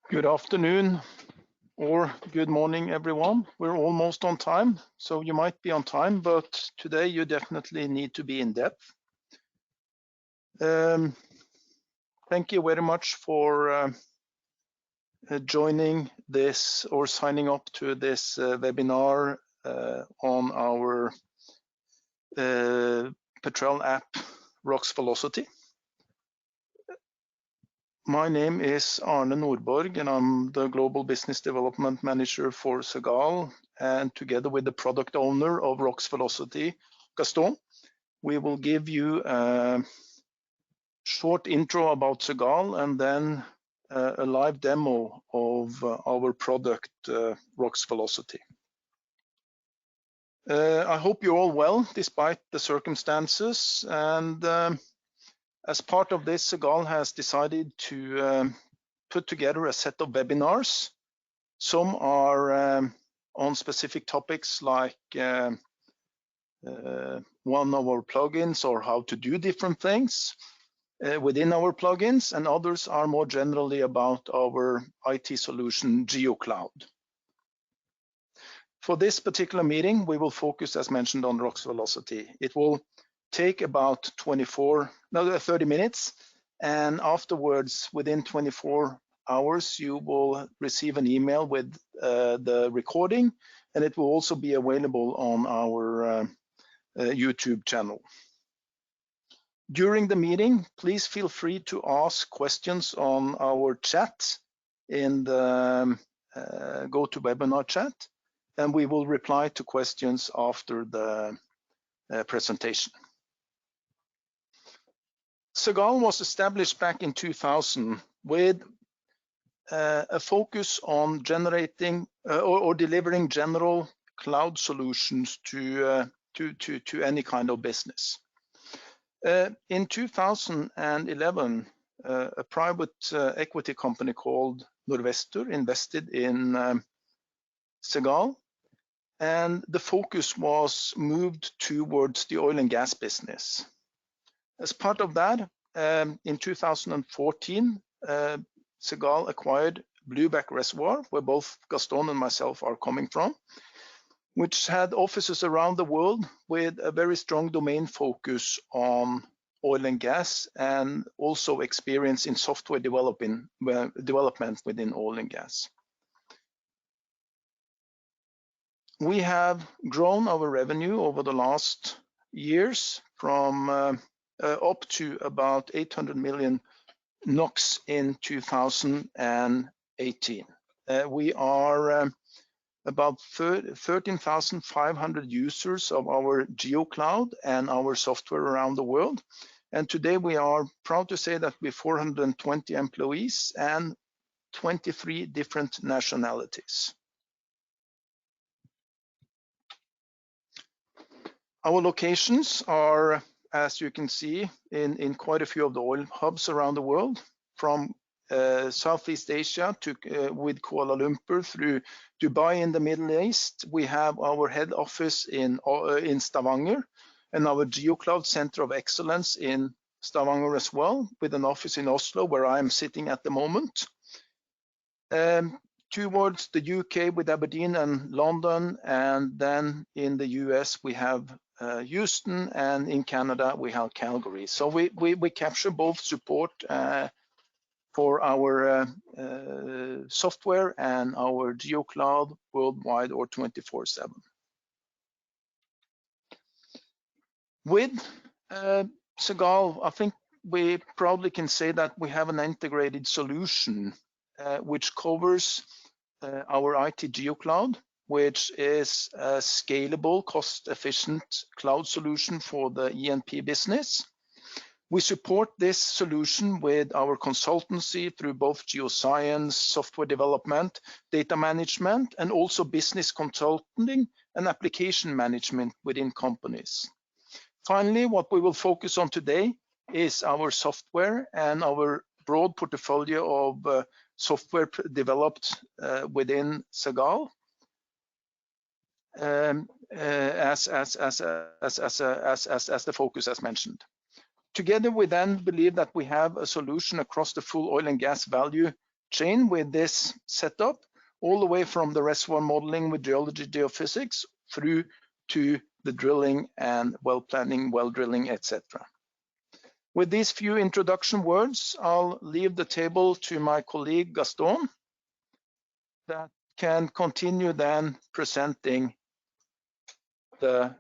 Good afternoon or good morning, everyone. We're almost on time, so you might be on time, but today you definitely need to be in depth. Thank you very much for joining this or signing up to this webinar on our Petrille app, Rocks Velocity. My name is Arne Nordborg, and I'm the Global Business Development Manager for Segal. And together with the product owner of Rocks Velocity, Gaston, we will give you a short intro about Segal and then a live demo of our product, Rocks Velocity. I hope you're all well despite the circumstances, and as part of this, Segal has decided to put together a set of webinars. Some are on specific topics like one of our plugins or how to do different things within our plugins, and others are more generally about our IT solution, GeoCloud. For this particular meeting, we will focus, as mentioned, on Rocks Velocity. It will take about 30 minutes, and afterwards, within 24 hours, you will receive an email with the recording, and it will also be available on our YouTube channel. During the meeting, please feel free to ask questions on our chat in the GoToWebinar chat, and we will reply to questions after the presentation. Segal was established back in 2000 with a focus on generating or delivering general cloud solutions to any kind of business. In 2011, a private equity company called Norvestor invested in Segal, and the focus was moved towards the oil and gas business. As part of that, in 2014, Segal acquired Blueback Reservoir, where both Gaston and myself are coming from, which had offices around the world with a very strong domain focus on oil and gas, and also experience in software development within oil and gas. We have grown our revenue over the last years from up to about 800 million NOK in 2018. We are about 13,500 users of our GeoCloud and our software around the world. And today we are proud to say that we're 420 employees and 23 different nationalities. Our locations are, as you can see, in quite a few of the oil hubs around the world, from Southeast Asia to with Kuala Lumpur through Dubai in the Middle East. We have our head office in Stavanger, and our GeoCloud Center of Excellence in Stavanger as well, with an office in Oslo, where I am sitting at the moment. Towards the UK with Aberdeen and London, and then in the US we have Houston, and in Canada we have Calgary. So we capture both support for our software and our GeoCloud worldwide or 24/7. With Segal, I think we proudly can say that we have an integrated solution which covers our IT GeoCloud, which is a scalable, cost-efficient cloud solution for the E&P business. We support this solution with our consultancy through both geoscience, software development, data management, and also business consulting and application management within companies. Finally, what we will focus on today is our software and our broad portfolio of software developed within Segal, as the focus as mentioned. Together, we then believe that we have a solution across the full oil and gas value chain with this setup, all the way from the reservoir modeling with geology, geophysics, through to the drilling and well planning, well drilling, etc. With these few introduction words, I'll leave the table to my colleague Gaston, that can continue then presenting the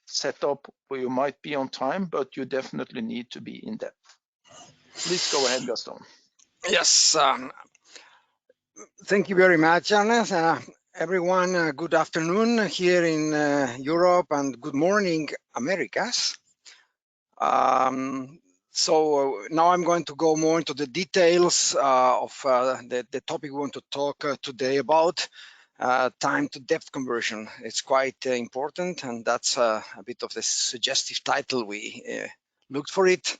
setup where you might be on time, but you definitely need to be in depth. Please go ahead, Gaston. Yes, thank you very much, Ernest. Everyone, good afternoon here in Europe, and good morning, Americas. So now I'm going to go more into the details of the topic we want to talk today about, time to depth conversion. It's quite important, and that's a bit of the suggestive title we looked for it.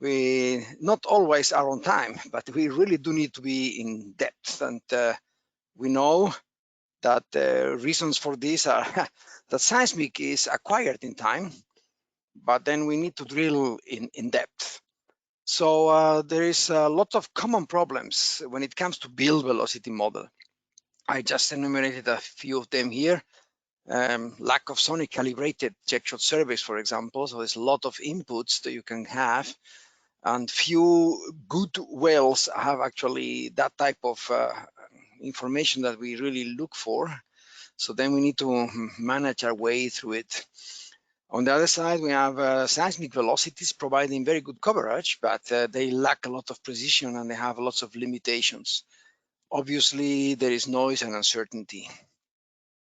We not always are on time, but we really do need to be in depth, and we know that reasons for this are that seismic is acquired in time, but then we need to drill in depth. So there is a lot of common problems when it comes to build velocity model. I just enumerated a few of them here. Lack of sonic calibrated check shot surveys, for example. So there's a lot of inputs that you can have, and few good wells have actually that type of information that we really look for. So then we need to manage our way through it. On the other side, we have seismic velocities providing very good coverage, but they lack a lot of precision and they have lots of limitations. Obviously, there is noise and uncertainty.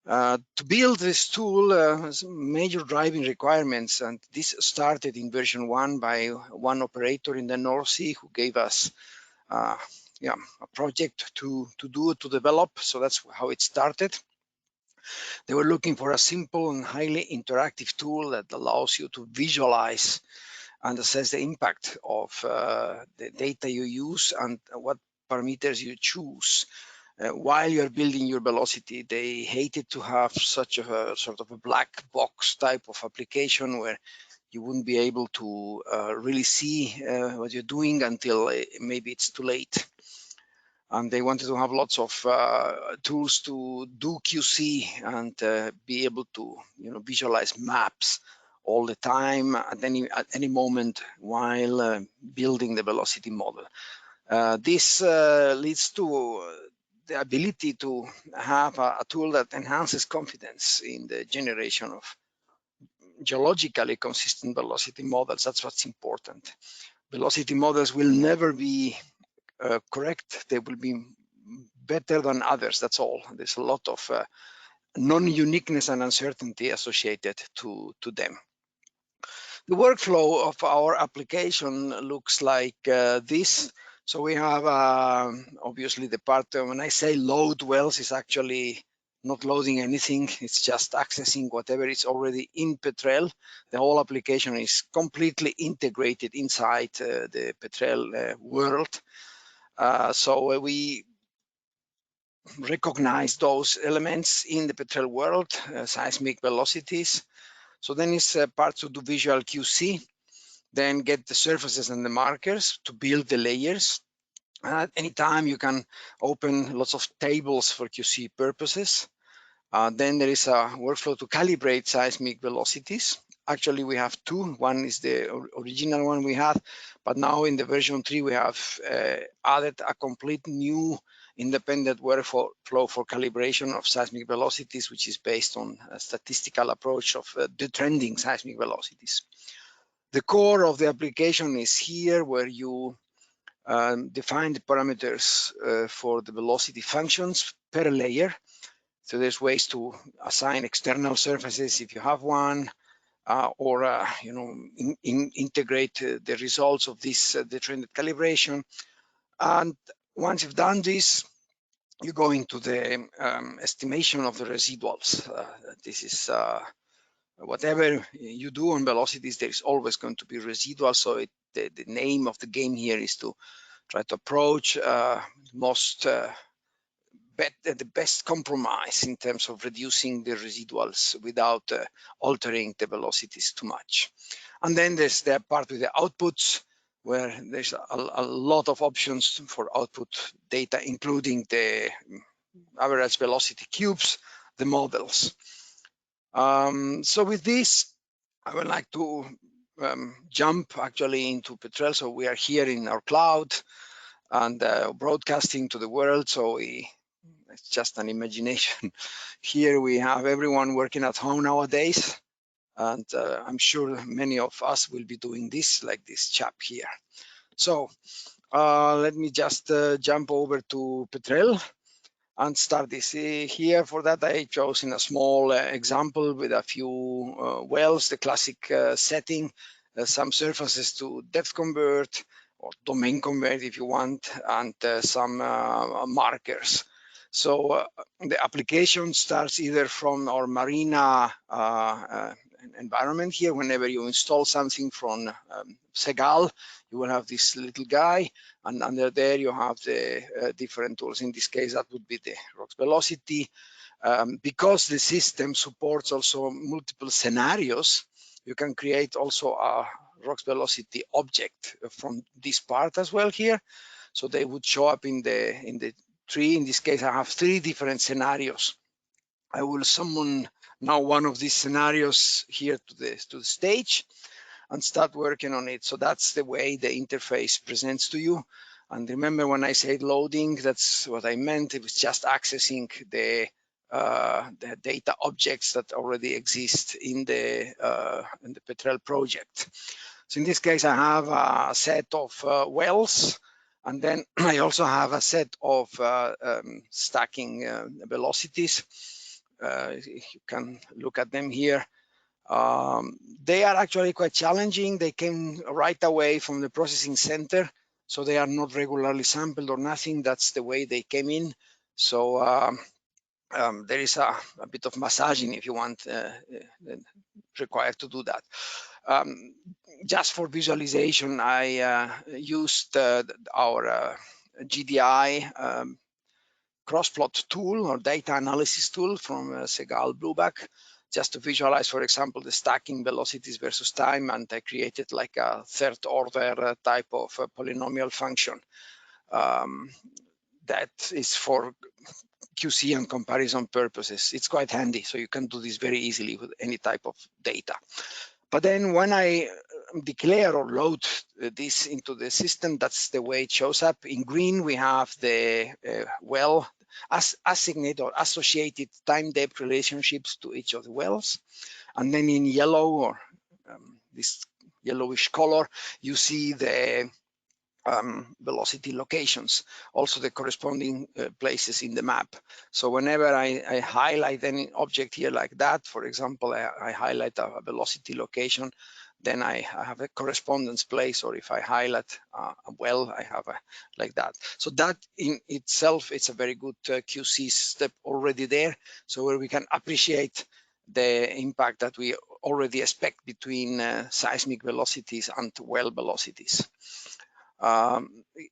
To build this tool has major driving requirements, and this started in version 1 by one operator in the North Sea who gave us a project to develop. So that's how it started. They were looking for a simple and highly interactive tool that allows you to visualize and assess the impact of the data you use and what parameters you choose while you're building your velocity. They hated to have such a sort of a black box type of application where you wouldn't be able to really see what you're doing until maybe it's too late. And they wanted to have lots of tools to do QC and be able to visualize maps all the time at any moment while building the velocity model. This leads to the ability to have a tool that enhances confidence in the generation of geologically consistent velocity models. That's what's important. Velocity models will never be correct. They will be better than others. That's all. There's a lot of non-uniqueness and uncertainty associated to them. The workflow of our application looks like this. So we have obviously the part when I say load wells is actually not loading anything. It's just accessing whatever is already in Petrille. The whole application is completely integrated inside the Petrille world. So we recognize those elements in the Petrille world, seismic velocities. So then it's part to do visual QC, then get the surfaces and the markers to build the layers. At any time you can open lots of tables for QC purposes. Then there is a workflow to calibrate seismic velocities. Actually, we have two. One is the original one we had, but now in the version 3 we have added a complete new independent workflow for calibration of seismic velocities, which is based on a statistical approach of detrending seismic velocities. The core of the application is here, where you define the parameters for the velocity functions per layer. So there's ways to assign external surfaces if you have one, or integrate the results of this detrended calibration. And once you've done this, you go into the estimation of the residuals. This is whatever you do on velocities, there is always going to be residual. So the name of the game here is to try to approach the best compromise in terms of reducing the residuals without altering the velocities too much. And then there's the part with the outputs. where there's a lot of options for output data, including the average velocity cubes, the models. So with this, I would like to jump actually into Petrille. So we are here in our cloud and broadcasting to the world. So it's just an imagination. Here we have everyone working at home nowadays. And I'm sure many of us will be doing this, like this chap here. So let me just jump over to Petrille and start this here. For that, I chosen a small example with a few wells, the classic setting, some surfaces to depth convert or domain convert if you want, and some markers. So the application starts either from our Marina environment here. Whenever you install something from Segal, you will have this little guy, and under there you have the different tools. In this case, that would be the Rocks Velocity. Because the system supports also multiple scenarios, you can create also a Rocks Velocity object from this part as well here. So they would show up in the tree. In this case, I have 3 different scenarios. I will summon now one of these scenarios here to the stage and start working on it. So that's the way the interface presents to you. And remember, when I said loading, that's what I meant. It was just accessing the data objects that already exist in the Petrille project. So in this case, I have a set of wells, and then I also have a set of stacking velocities. You can look at them here. They are actually quite challenging. They came right away from the processing center, so they are not regularly sampled or nothing. That's the way they came in. So there is a bit of massaging, if you want, required to do that. Just for visualization, I used our GDI crossplot tool or data analysis tool from Segal Blueback, just to visualize, for example, the stacking velocities versus time, and I created like a 3rd order type of polynomial function that is for QC and comparison purposes. It's quite handy, so you can do this very easily with any type of data. But then when I declare or load this into the system, that's the way it shows up. In green, we have the well assigned or associated time depth relationships to each of the wells. And then in yellow, or this yellowish color, you see the velocity locations, also the corresponding places in the map. So whenever I highlight any object here like that, for example, I highlight a velocity location, then I have a correspondence place, or if I highlight a well, I have like that. So that in itself, it's a very good QC step already there, so where we can appreciate the impact that we already expect between seismic velocities and well velocities.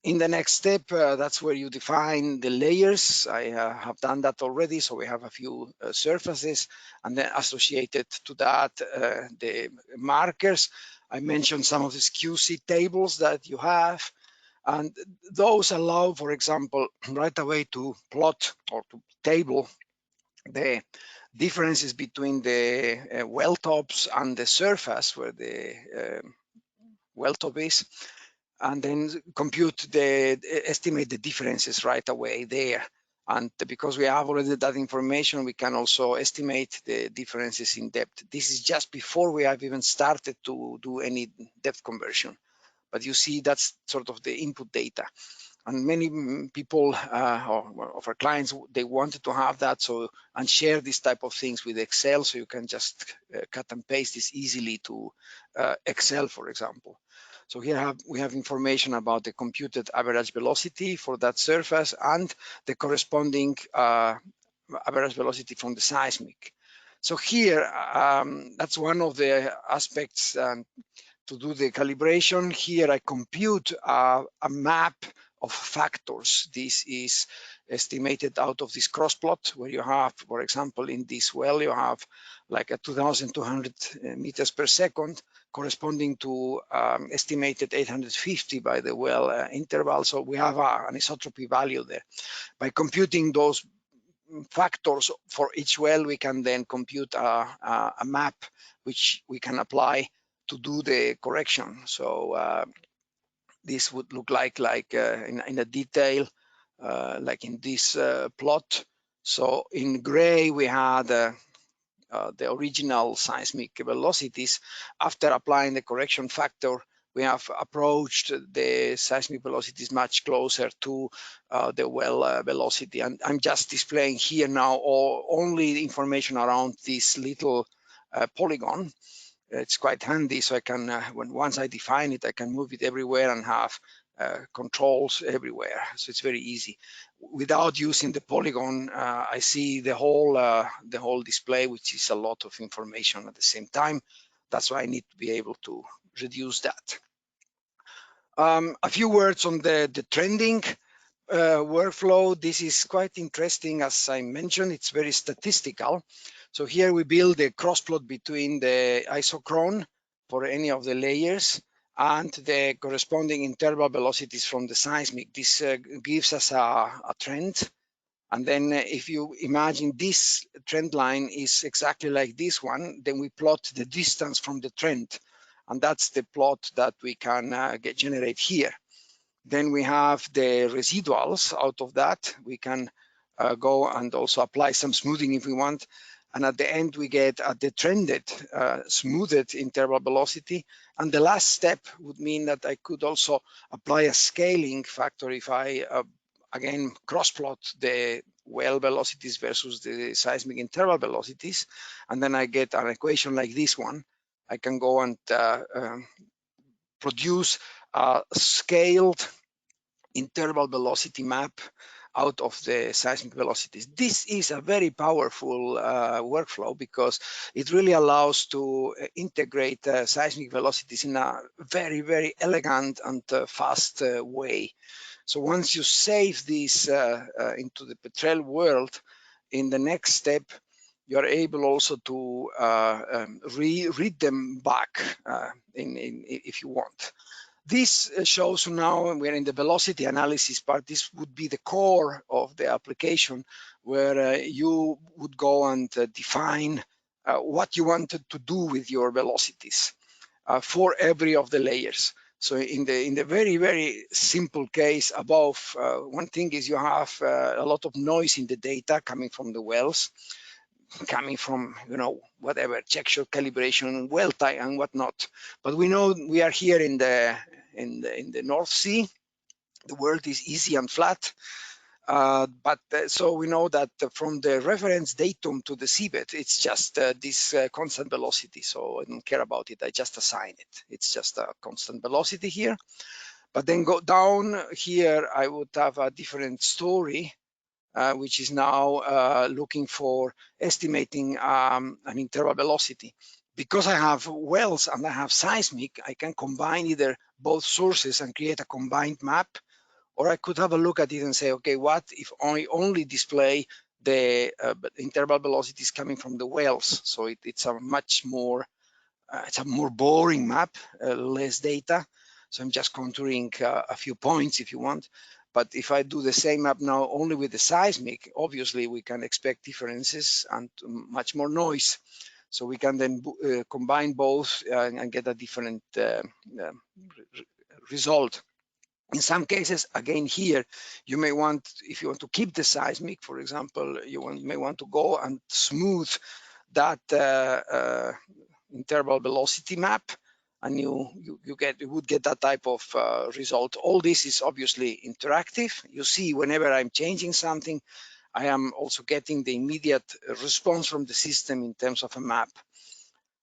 In the next step, that's where you define the layers. I have done that already. So we have a few surfaces, and then associated to that, the markers. I mentioned some of these QC tables that you have, and those allow, for example, right away to plot or to table the differences between the well tops and the surface where the well top is, and then estimate the differences right away there. And because we have already that information, we can also estimate the differences in depth. This is just before we have even started to do any depth conversion. But you see, that's sort of the input data. And many people of our clients, they wanted to have that, so and share this type of things with Excel, so you can just cut and paste this easily to Excel, for example. So here we have information about the computed average velocity for that surface and the corresponding average velocity from the seismic. So here, that's one of the aspects to do the calibration. Here I compute a map of factors. This is estimated out of this cross plot, where you have, for example, in this well, you have like a 2,200 meters per second, corresponding to estimated 850 by the well interval. So we have an isotropy value there. By computing those factors for each well, we can then compute a map which we can apply to do the correction. So this would look like in a detail, like in this plot. So in gray, we had the original seismic velocities. After applying the correction factor, we have approached the seismic velocities much closer to the well velocity. And I'm just displaying here now only the information around this little polygon. It's quite handy, so I can, once I define it, I can move it everywhere and have controls everywhere. So it's very easy. Without using the polygon, I see the whole display, which is a lot of information at the same time. That's why I need to be able to reduce that. A few words on the trending workflow. This is quite interesting. As I mentioned, it's very statistical. So here we build a cross plot between the isochron for any of the layers and the corresponding interval velocities from the seismic. This gives us a trend. And then if you imagine this trend line is exactly like this one, then we plot the distance from the trend. And that's the plot that we can generate here. Then we have the residuals out of that. We can go and also apply some smoothing if we want. And at the end, we get the trended, smoothed interval velocity. And the last step would mean that I could also apply a scaling factor if I, again, cross-plot the well velocities versus the seismic interval velocities. And then I get an equation like this one. I can go and produce a scaled interval velocity map out of the seismic velocities. This is a very powerful workflow because it really allows to integrate seismic velocities in a very, very elegant and fast way. So once you save this into the Petrille world, in the next step, you're able also to read them back if you want. This shows now we're in the velocity analysis part. This would be the core of the application where you would go and define what you wanted to do with your velocities for every of the layers. So in the very, very simple case above, one thing is you have a lot of noise in the data coming from the wells, coming from, whatever, check shot calibration, well time and whatnot. But we know we are here in the North Sea. The world is easy and flat. So we know that from the reference datum to the seabed, it's just this constant velocity. So I don't care about it. I just assign it. It's just a constant velocity here. But then go down here, I would have a different story, which is now looking for estimating an interval velocity. Because I have wells and I have seismic, I can combine either both sources and create a combined map, or I could have a look at it and say, okay, what if I only display the interval velocities coming from the wells? So it's a much more, it's a more boring map, less data. So I'm just contouring a few points if you want. But if I do the same map now only with the seismic, obviously we can expect differences and much more noise. So we can then combine both and get a different result. In some cases, again here, you may want, if you want to keep the seismic, for example, may want to go and smooth that interval velocity map, and you would get that type of result. All this is obviously interactive. You see, whenever I'm changing something, I am also getting the immediate response from the system in terms of a map.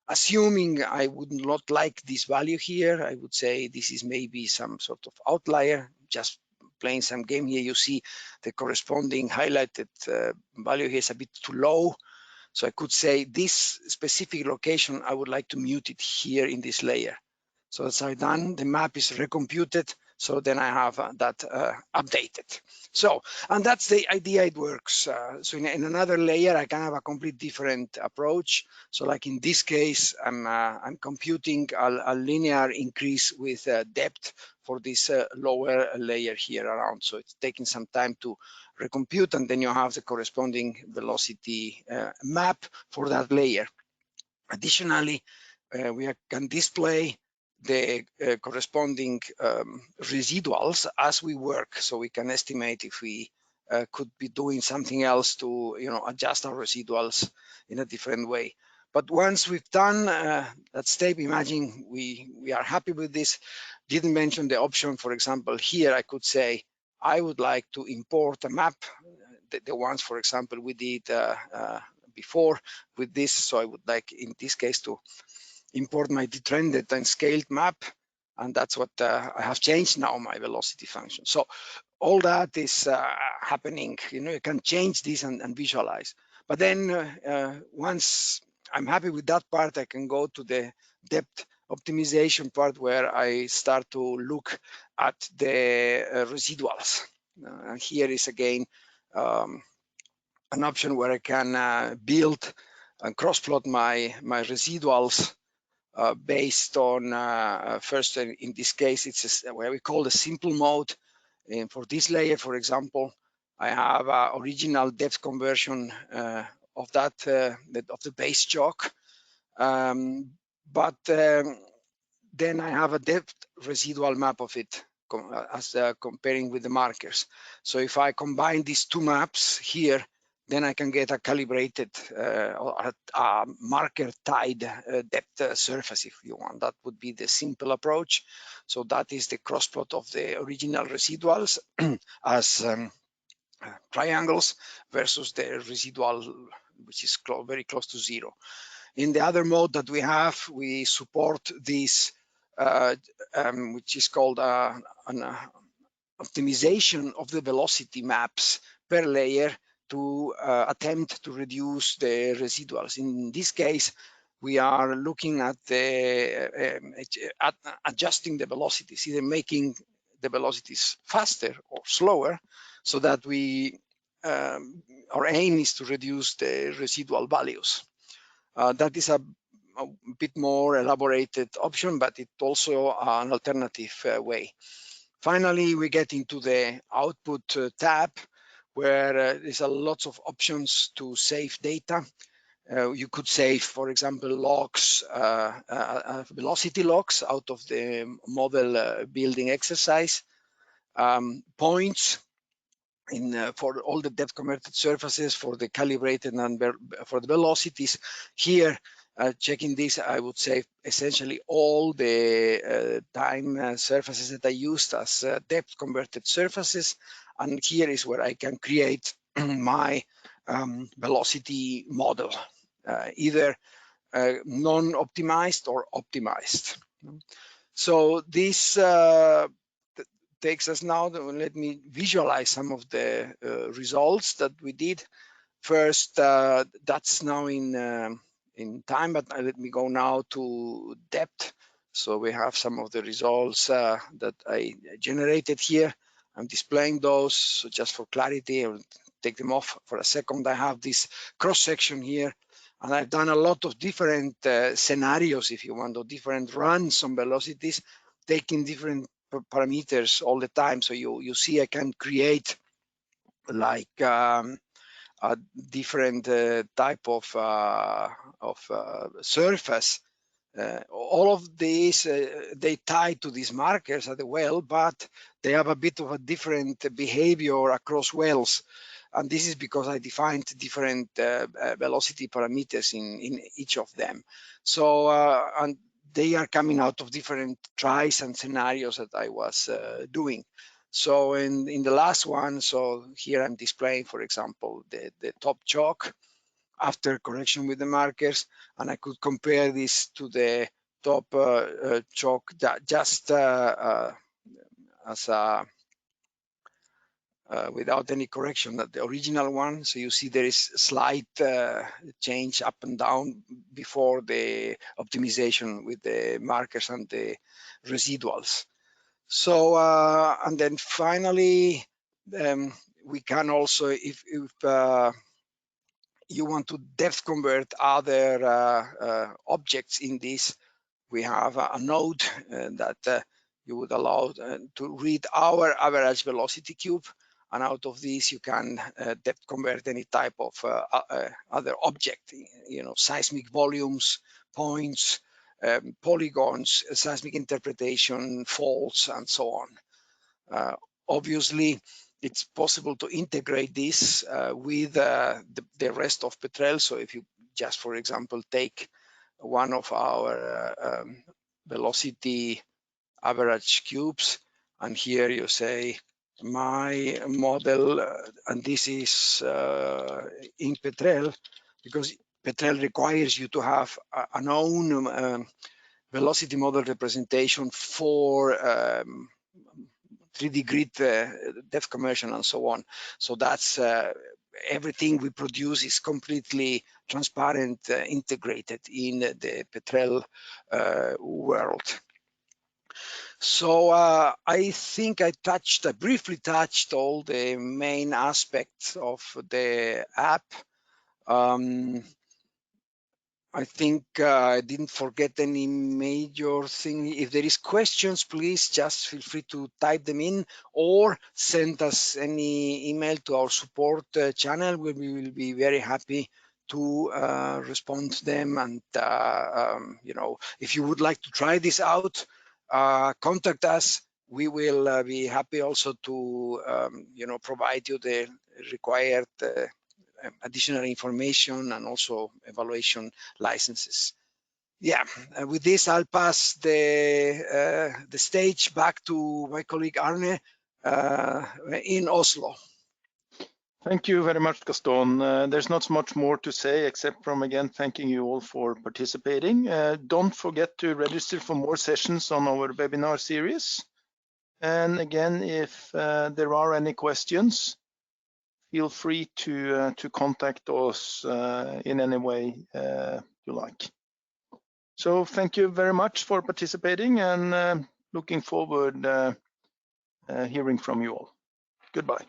Assuming I would not like this value here, I would say this is maybe some sort of outlier, just playing some game here. You see the corresponding highlighted value here is a bit too low. So I could say this specific location, I would like to mute it here in this layer. So that's how I've done. The map is recomputed. So then I have that updated. So, and that's the idea it works. So in another layer, I can have a complete different approach. So like in this case, I'm computing a linear increase with depth for this lower layer here around. So it's taking some time to recompute, and then you have the corresponding velocity map for that layer. Additionally, we can display the corresponding residuals as we work, so we can estimate if we could be doing something else to adjust our residuals in a different way. But once we've done that step, imagine we are happy with this. Didn't mention the option, for example, here I could say I would like to import a map, the ones, for example, we did before with this. So I would like, in this case, to import my detrended and scaled map, and that's what I have changed now, my velocity function. So all that is happening. You can change this and visualize. But then once I'm happy with that part, I can go to the depth optimization part, where I start to look at the residuals. And here is again an option where I can build and cross-plot my residuals based on first, in this case, it's where we call the simple mode. And for this layer, for example, I have original depth conversion of that of the base chalk, but then I have a depth residual map of it as comparing with the markers. So if I combine these two maps here, then I can get a calibrated or a marker tied depth surface, if you want. That would be the simple approach. So that is the cross plot of the original residuals as triangles versus the residual, which is very close to zero. In the other mode that we have, we support this, which is called an optimization of the velocity maps per layer to attempt to reduce the residuals. In this case, we are looking at adjusting the velocities, either making the velocities faster or slower, so that our aim is to reduce the residual values. That is a bit more elaborated option, but it's also an alternative way. Finally, we get into the output tab, where there's a lot of options to save data. You could save, for example, logs, velocity logs out of the model building exercise, points for all the depth converted surfaces, for the calibrated and for the velocities. Here, checking this, I would say essentially all the time surfaces that I used as depth converted surfaces. And here is where I can create my velocity model, either non-optimized or optimized. So this takes us now to, let me visualize some of the results that we did. First, that's now in time, but let me go now to depth. So we have some of the results that I generated here. I'm displaying those, so just for clarity, I'll take them off for a second. I have this cross section here, and I've done a lot of different scenarios, if you want, or different runs on velocities, taking different parameters all the time. So you see I can create like a different type of surface. All of these, they tie to these markers as well, but they have a bit of a different behavior across wells. And this is because I defined different velocity parameters in each of them. So, and they are coming out of different tries and scenarios that I was doing. So in the last one, so here I'm displaying, for example, the top chalk after correction with the markers, and I could compare this to the top chalk that just as a without any correction, that the original one. So you see there is slight change up and down before the optimization with the markers and the residuals. So and then finally, we can also, if you want to depth convert other objects in this, we have a node that you would allow to read our average velocity cube, and out of this you can depth convert any type of other object, seismic volumes, points, polygons, seismic interpretation, faults, and so on. Obviously, it's possible to integrate this with the rest of Petrille. So if you just, for example, take one of our velocity average cubes, and here you say my model, and this is in Petrille, because Petrille requires you to have a known velocity model representation for 3D grid depth conversion and so on. So that's everything we produce is completely transparent, integrated in the Petrille world. So I think I briefly touched all the main aspects of the app. I think I didn't forget any major thing. If there is questions, please just feel free to type them in or send us any email to our support channel, where we will be very happy to respond to them. And if you would like to try this out, contact us. We will be happy also to provide you the required additional information and also evaluation licenses. Yeah, with this, I'll pass the stage back to my colleague Arne in Oslo. Thank you very much, Gaston. There's not much more to say except from, again, thanking you all for participating. Don't forget to register for more sessions on our webinar series. And again, if there are any questions, feel free to contact us in any way you like. So thank you very much for participating, and looking forward hearing from you all. Goodbye.